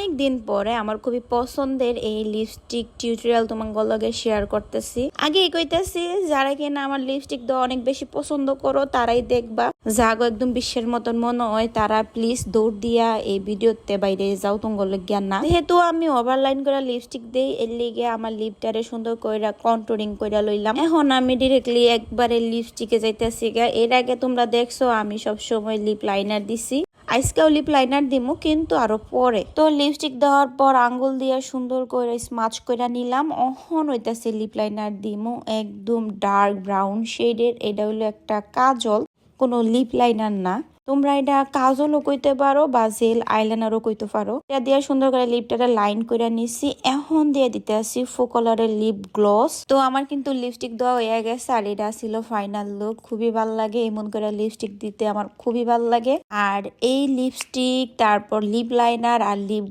অনেক দিন পরে আমার খুবই পছন্দের এই লিপস্টিক টিউটোরিয়াল তোমার লগে শেয়ার করতেছি। আগেই কইতেছি যারা কিনা আমার লিপস্টিক দেওয়া অনেক বেশি পছন্দ করো তারাই দেখবা, যাগো একদম বিশ্বের মতন মনে হয় তারা প্লিজ দৌড় দিয়া এই ভিডিওতে বাইরে যাও তোমার লগে না। যেহেতু আমি ওভারলাইন করে লিপস্টিক দেই এর লিগে আমার লিপটারে সুন্দর কইরা কন্ট্রোলিং কইরা লইলাম। এখন আমি ডিরেক্টলি একবারে লিপস্টিকে যাইতেছি গা। এর আগে তোমরা দেখছো আমি সব সময় লিপ লাইনার দিছি, আজকেও লিপ লাইনার দিমু কিন্তু আরো পরে। তো লিপস্টিক দেওয়ার পর আঙ্গুল দিয়ে সুন্দর করে স্মাচ করে নিলাম। অহন হইতাছে লিপ লাইনার দিমু একদম ডার্ক ব্রাউন শেডের। এটা হলো একটা কাজল, কোনো লিপ লাইনার না। তোমরা এটা কাজলও কইতে পারো বা জেল আইলাইনারও কইতে পারো। এটা দিয়ে সুন্দর করে লিপটারে লাইন করে নিছি। এখন দিয়ে দিতে আসি ফো কালারের লিপ গ্লস। তো আমার কিন্তু লিপস্টিক দেওয়া হয়ে গেছে আর এটা ছিল ফাইনাল লুক। খুবই ভাল লাগে এমন করে লিপস্টিক দিতে, আমার খুবই ভাল লাগে। আর এই লিপস্টিক তারপর লিপ লাইনার আর লিপ